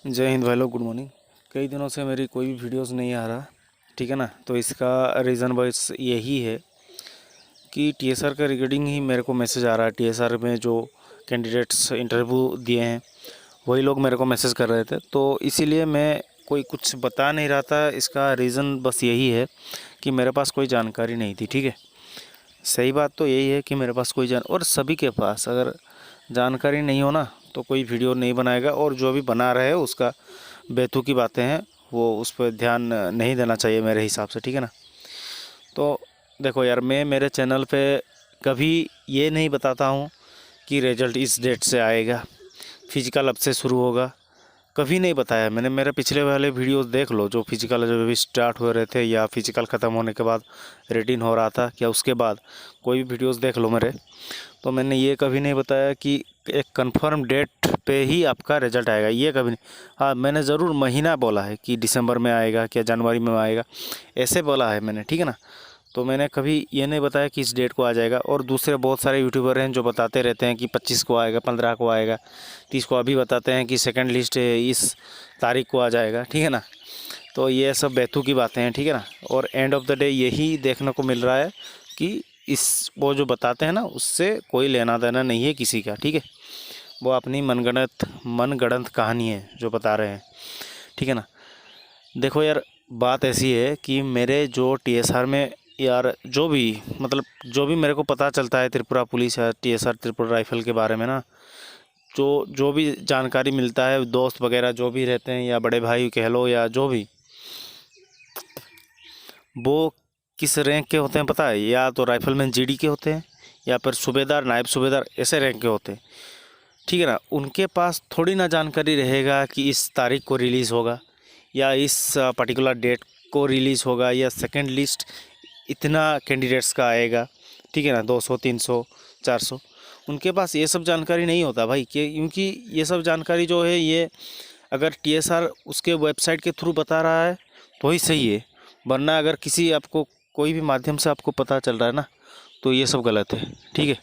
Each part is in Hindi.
जय हिंद भाई लोग, गुड मॉर्निंग। कई दिनों से मेरी कोई भी वीडियोस नहीं आ रहा, ठीक है ना। तो इसका रीज़न बस यही है कि टीएसआर का रिगार्डिंग ही मेरे को मैसेज आ रहा है। टीएसआर में जो कैंडिडेट्स इंटरव्यू दिए हैं वही लोग मेरे को मैसेज कर रहे थे, तो इसीलिए मैं कोई कुछ बता नहीं रहा था। इसका रीज़न बस यही है कि मेरे पास कोई जानकारी नहीं थी, ठीक है। सही बात तो यही है कि मेरे पास कोई और सभी के पास अगर जानकारी नहीं हो ना तो कोई वीडियो नहीं बनाएगा, और जो भी बना रहे उसका बेतुकी बातें हैं वो उस पर ध्यान नहीं देना चाहिए मेरे हिसाब से, ठीक है ना। तो देखो यार, मैं मेरे चैनल पे कभी ये नहीं बताता हूँ कि रिजल्ट इस डेट से आएगा, फिजिकल अब से शुरू होगा, कभी नहीं बताया मैंने। मेरे पिछले वाले वीडियोस देख लो, जो फिजिकल जब भी स्टार्ट हो रहे थे या फिजिकल ख़त्म होने के बाद रेटिन हो रहा था क्या, उसके बाद कोई भी वीडियोस देख लो मेरे, तो मैंने ये कभी नहीं बताया कि एक कंफर्म डेट पे ही आपका रिज़ल्ट आएगा, ये कभी नहीं। हाँ, मैंने ज़रूर महीना बोला है कि दिसंबर में आएगा क्या जनवरी में आएगा, ऐसे बोला है मैंने, ठीक है ना। तो मैंने कभी ये नहीं बताया कि इस डेट को आ जाएगा। और दूसरे बहुत सारे यूट्यूबर हैं जो बताते रहते हैं कि 25 को आएगा, 15 को आएगा, 30 को। अभी बताते हैं कि सेकंड लिस्ट इस तारीख को आ जाएगा, ठीक है ना। तो ये सब बेतु की बातें हैं, ठीक है ना। और एंड ऑफ द डे यही देखने को मिल रहा है कि इस वो जो बताते हैं ना उससे कोई लेना देना नहीं है किसी का, ठीक है। वो अपनी मनगढ़ंत कहानी है जो बता रहे हैं, ठीक है ना। देखो यार, बात ऐसी है कि मेरे जो टीएसआर में यार जो भी जो भी मेरे को पता चलता है त्रिपुरा पुलिस या टीएसआर त्रिपुरा राइफल के बारे में ना, जो जो भी जानकारी मिलता है, दोस्त वगैरह जो भी रहते हैं या बड़े भाई कह लो या जो भी, वो किस रैंक के होते हैं पता है? या तो राइफलमैन जीडी के होते हैं या फिर सूबेदार, नायब सूबेदार, ऐसे रैंक के होते हैं, ठीक है ना। उनके पास थोड़ी ना जानकारी रहेगा कि इस तारीख को रिलीज़ होगा या इस पर्टिकुलर डेट को रिलीज़ होगा या सेकंड लिस्ट इतना कैंडिडेट्स का आएगा, ठीक है ना, 200 300 400। उनके पास ये सब जानकारी नहीं होता भाई, क्योंकि ये सब जानकारी जो है ये अगर टीएसआर उसके वेबसाइट के थ्रू बता रहा है तो ही सही है, वरना अगर किसी आपको कोई भी माध्यम से आपको पता चल रहा है ना तो ये सब गलत है, ठीक है,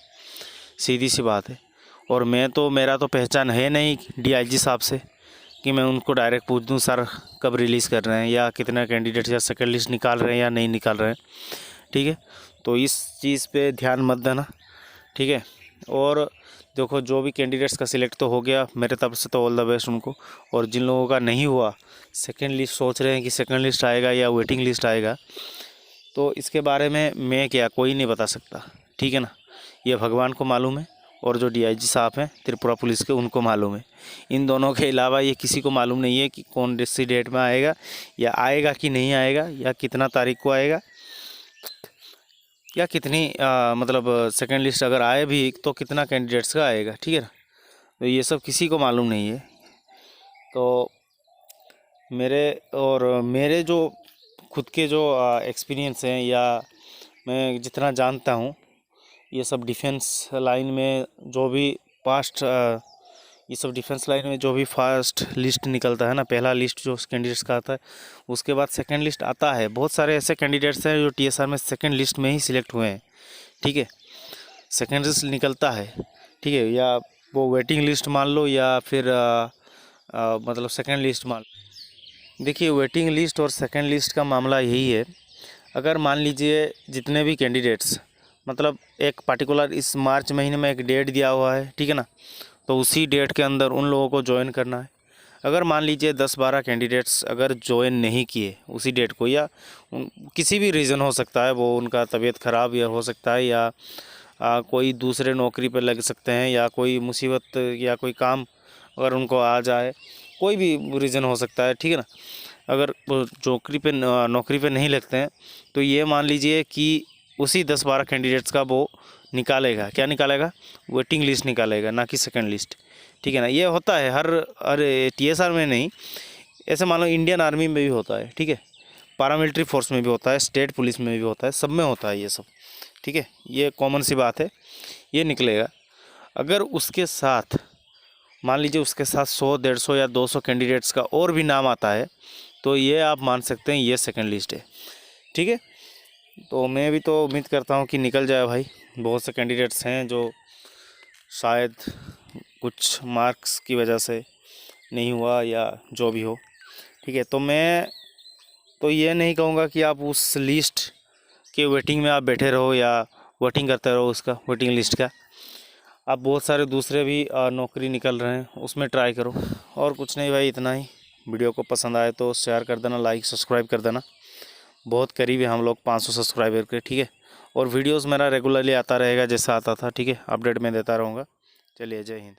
सीधी सी बात है। और मेरा तो पहचान है नहीं डीआईजी साहब से कि मैं उनको डायरेक्ट पूछ दूं सर कब रिलीज़ कर रहे हैं या कितने कैंडिडेट्स या सेकंड लिस्ट निकाल रहे हैं या नहीं निकाल रहे हैं, ठीक है। तो इस चीज़ पे ध्यान मत देना, ठीक है। और देखो, जो भी कैंडिडेट्स का सिलेक्ट तो हो गया मेरे तरफ से तो ऑल द बेस्ट उनको। और जिन लोगों का नहीं हुआ, सेकंड लिस्ट सोच रहे हैं कि सेकंड लिस्ट आएगा या वेटिंग लिस्ट आएगा, तो इसके बारे में मैं क्या, कोई नहीं बता सकता, ठीक है ना। ये भगवान को मालूम है और जो डीआईजी साहब हैं त्रिपुरा पुलिस के उनको मालूम है। इन दोनों के अलावा ये किसी को मालूम नहीं है कि कौन सी डेट में आएगा या आएगा कि नहीं आएगा या कितना तारीख को आएगा या कितनी सेकंड लिस्ट अगर आए भी तो कितना कैंडिडेट्स का आएगा, ठीक है ना। तो ये सब किसी को मालूम नहीं है। तो मेरे जो खुद के जो एक्सपीरियंस हैं या मैं जितना जानता हूँ, ये सब डिफेंस लाइन में जो भी पास्ट ये सब डिफेंस लाइन में जो भी फर्स्ट लिस्ट निकलता है ना, पहला लिस्ट जो कैंडिडेट्स का आता है, उसके बाद सेकंड लिस्ट आता है। बहुत सारे ऐसे कैंडिडेट्स हैं जो टीएसआर में सेकंड लिस्ट में ही सिलेक्ट हुए हैं, ठीक है। सेकंड लिस्ट निकलता है, ठीक है, या वो वेटिंग लिस्ट मान लो या फिर सेकंड लिस्ट मान लो। देखिए, वेटिंग लिस्ट और सेकंड लिस्ट का मामला यही है। अगर मान लीजिए जितने भी कैंडिडेट्स एक पार्टिकुलर इस मार्च महीने में एक डेट दिया हुआ है, ठीक है ना, तो उसी डेट के अंदर उन लोगों को ज्वाइन करना है। अगर मान लीजिए 10-12 कैंडिडेट्स अगर ज्वाइन नहीं किए उसी डेट को, या किसी भी रीज़न हो सकता है, वो उनका तबीयत ख़राब या हो सकता है या कोई दूसरे नौकरी पर लग सकते हैं या कोई मुसीबत या कोई काम अगर उनको आ जाए, कोई भी रीज़न हो सकता है, ठीक है ना। अगर वो नौकरी पे नहीं लगते हैं तो ये मान लीजिए कि उसी 10-12 कैंडिडेट्स का वो निकालेगा, क्या निकालेगा, वेटिंग लिस्ट निकालेगा, ना कि सेकंड लिस्ट, ठीक है ना। ये होता है हर टीएसआर में नहीं, ऐसे मान लो इंडियन आर्मी में भी होता है, ठीक है, पारामिलिट्री फोर्स में भी होता है, स्टेट पुलिस में भी होता है, सब में होता है ये सब, ठीक है। ये कॉमन सी बात है, ये निकलेगा। अगर उसके साथ मान लीजिए उसके साथ 100-150 या 200 कैंडिडेट्स का और भी नाम आता है तो ये आप मान सकते हैं ये सेकंड लिस्ट है, ठीक है। तो मैं भी तो उम्मीद करता हूँ कि निकल जाए भाई। बहुत से कैंडिडेट्स हैं जो शायद कुछ मार्क्स की वजह से नहीं हुआ या जो भी हो, ठीक है। तो मैं तो ये नहीं कहूँगा कि आप उस लिस्ट के वेटिंग में आप बैठे रहो या वेटिंग करते रहो उसका, वेटिंग लिस्ट का। आप बहुत सारे दूसरे भी नौकरी निकल रहे हैं, उसमें ट्राई करो। और कुछ नहीं भाई, इतना ही। वीडियो को पसंद आए तो शेयर कर देना, लाइक सब्सक्राइब कर देना। बहुत करीब है हम लोग 500 सब्सक्राइबर के, ठीक है। और वीडियोस मेरा रेगुलरली आता रहेगा जैसा आता था, ठीक है। अपडेट मैं देता रहूँगा। चलिए, जय हिंद।